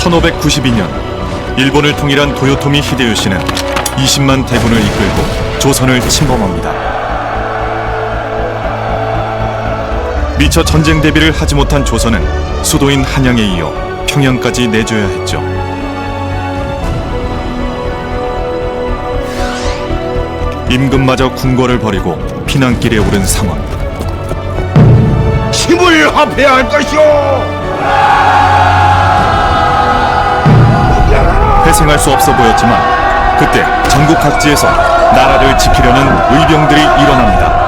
1592년 일본을 통일한 도요토미 히데요시는 20만 대군을 이끌고 조선을 침범합니다. 미처 전쟁 대비를 하지 못한 조선은 수도인 한양에 이어 평양까지 내줘야 했죠. 임금마저 궁궐을 버리고 피난길에 오른 상황. 힘을 합해야 할 것이오. 회생할 수 없어 보였지만 그때 전국 각지에서 나라를 지키려는 의병들이 일어납니다.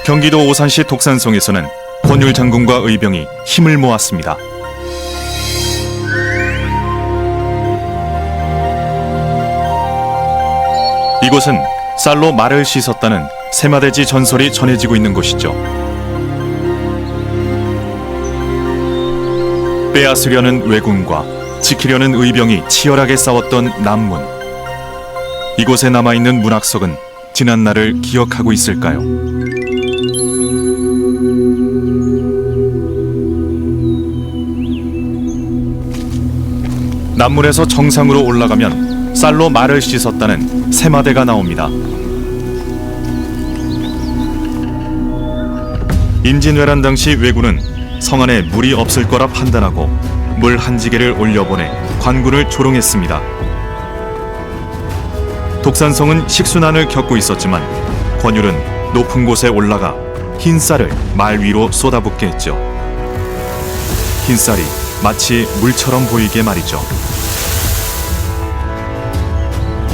경기도 오산시 독산성에서는 권율 장군과 의병이 힘을 모았습니다. 이곳은 쌀로 말을 씻었다는 세마대지 전설이 전해지고 있는 곳이죠. 빼앗으려는 왜군과 지키려는 의병이 치열하게 싸웠던 남문. 이곳에 남아있는 문학석은 지난 날을 기억하고 있을까요? 남문에서 정상으로 올라가면 쌀로 말을 씻었다는 세마대가 나옵니다. 임진왜란 당시 왜군은 성 안에 물이 없을 거라 판단하고 물 한 지게를 올려보내 관군을 조롱했습니다. 독산성은 식순환을 겪고 있었지만 권율은 높은 곳에 올라가 흰 쌀을 말 위로 쏟아붓게 했죠. 흰 쌀이 마치 물처럼 보이게 말이죠.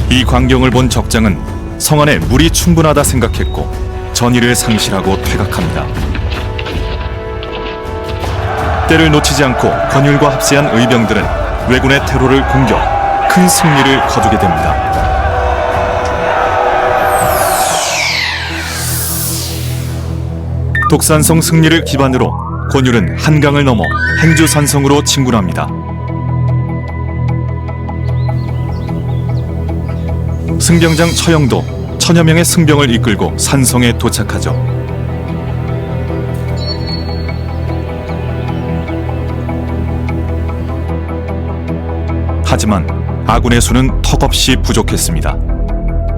이 광경을 본 적장은 성 안에 물이 충분하다 생각했고 전의를 상실하고 퇴각합니다. 때를 놓치지 않고 권율과 합세한 의병들은 왜군의 테러를 공격, 큰 승리를 거두게 됩니다. 독산성 승리를 기반으로 권율은 한강을 넘어 행주산성으로 진군합니다. 승병장 처영도 천여 명의 승병을 이끌고 산성에 도착하죠. 하지만 아군의 수는 턱없이 부족했습니다.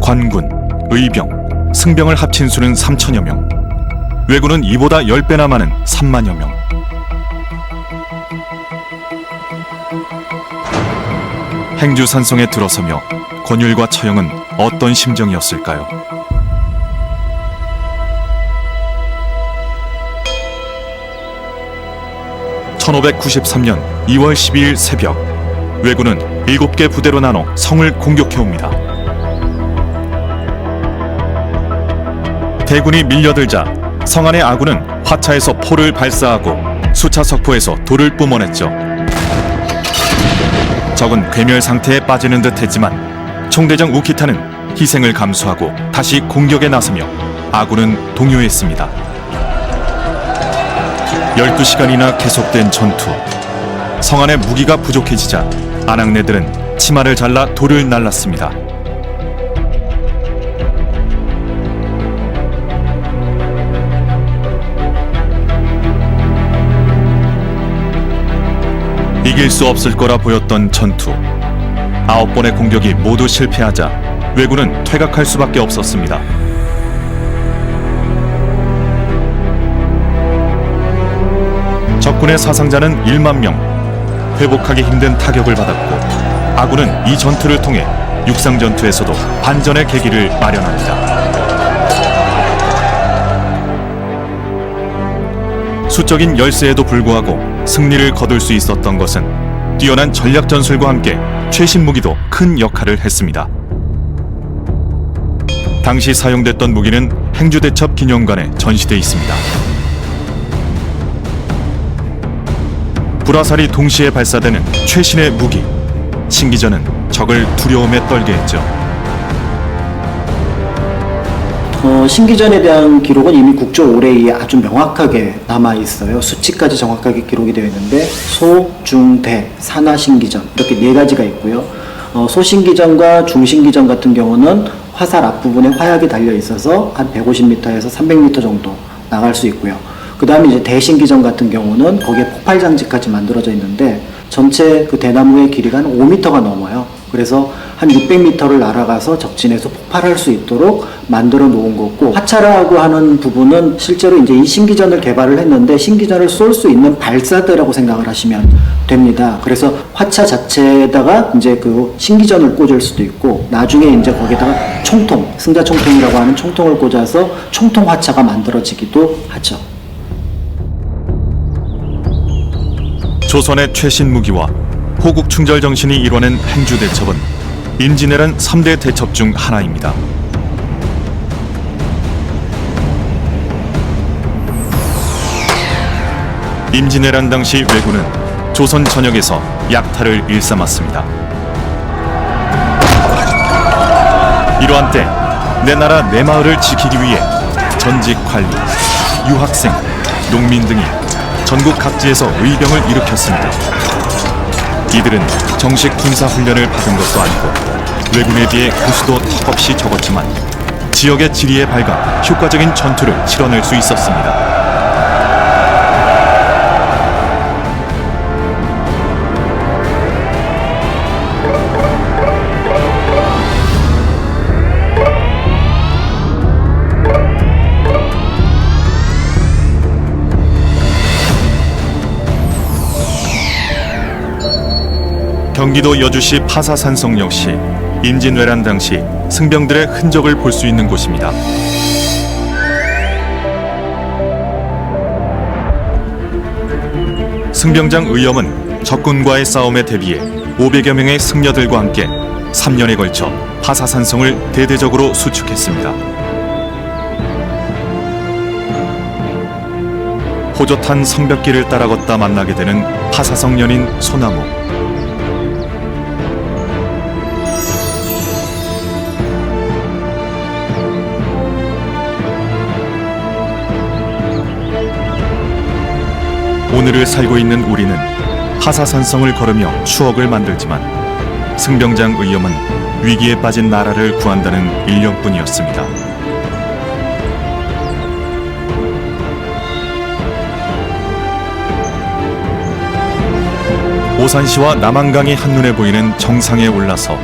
관군, 의병, 승병을 합친 수는 3천여 명. 왜군은 이보다 10배나 많은 3만여 명. 행주산성에 들어서며 권율과 처영은 어떤 심정이었을까요? (1593년 2월 12일) 새벽, 왜군은 7개 부대로 나눠 성을 공격해옵니다. 대군이 밀려들자 성 안의 아군은 화차에서 포를 발사하고 수차 석포에서 돌을 뿜어냈죠. 적은 괴멸 상태에 빠지는 듯 했지만 총대장 우키타는 희생을 감수하고 다시 공격에 나서며 아군은 동요했습니다. 12시간이나 계속된 전투. 성 안에 무기가 부족해지자 아낙네들은 치마를 잘라 돌을 날랐습니다. 이길 수 없을 거라 보였던 전투. 9번의 공격이 모두 실패하자 왜군은 퇴각할 수밖에 없었습니다. 적군의 사상자는 1만 명. 회복하기 힘든 타격을 받았고 아군은 이 전투를 통해 육상 전투에서도 반전의 계기를 마련합니다. 수적인 열세에도 불구하고 승리를 거둘 수 있었던 것은 뛰어난 전략 전술과 함께 최신 무기도 큰 역할을 했습니다. 당시 사용됐던 무기는 행주대첩 기념관에 전시돼 있습니다. 불화살이 동시에 발사되는 최신의 무기. 신기전은 적을 두려움에 떨게 했죠. 신기전에 대한 기록은 이미 국조 오레이에 아주 명확하게 남아있어요. 수치까지 정확하게 기록이 되어 있는데 소, 중, 대, 산하 신기전 이렇게 4가지가 있고요. 소신기전과 중신기전 같은 경우는 화살 앞부분에 화약이 달려 있어서 한 150m에서 300m 정도 나갈 수 있고요. 그 다음에 이제 대신기전 같은 경우는 거기에 폭발 장치까지 만들어져 있는데 전체 그 대나무의 길이가 한 5m가 넘어요. 그래서 한 600m를 날아가서 적진에서 폭발할 수 있도록 만들어 놓은 거고, 화차라고 하는 부분은 실제로 이제 이 신기전을 개발을 했는데 신기전을 쏠 수 있는 발사대라고 생각을 하시면 됩니다. 그래서 화차 자체에다가 이제 그 신기전을 꽂을 수도 있고, 나중에 이제 거기다가 총통, 승자총통이라고 하는 총통을 꽂아서 총통 화차가 만들어지기도 하죠. 조선의 최신 무기와 호국 충절 정신이 이뤄낸 행주 대첩은 임진왜란 3대 대첩 중 하나입니다. 임진왜란 당시 왜군은 조선 전역에서 약탈을 일삼았습니다. 이러한 때 내 나라 내 마을을 지키기 위해 전직 관리, 유학생, 농민 등이 전국 각지에서 의병을 일으켰습니다. 이들은 정식 군사 훈련을 받은 것도 아니고 왜군에 비해 구수도 턱없이 적었지만 지역의 지리에 밝아 효과적인 전투를 치러낼 수 있었습니다. 경기도 여주시 파사산성 역시 임진왜란 당시 승병들의 흔적을 볼 수 있는 곳입니다. 승병장 의염은 적군과의 싸움에 대비해 500여 명의 승려들과 함께 3년에 걸쳐 파사산성을 대대적으로 수축했습니다. 호젓한 성벽길을 따라 걷다 만나게 되는 파사성 연인 소나무. 오늘을 살고 있는 우리는 파사산성을 걸으며 추억을 만들지만 승병장 의염은 위기에 빠진 나라를 구한다는 일념뿐이었습니다. 오산시와 남한강이 한눈에 보이는 정상에 올라서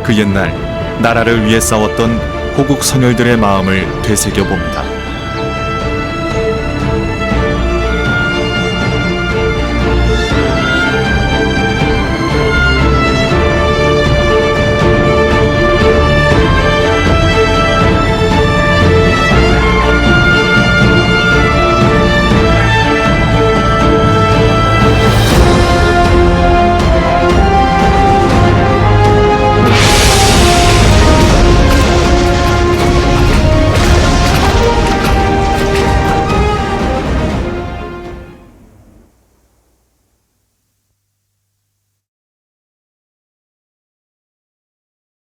그 옛날 나라를 위해 싸웠던 호국 선열들의 마음을 되새겨 봅니다.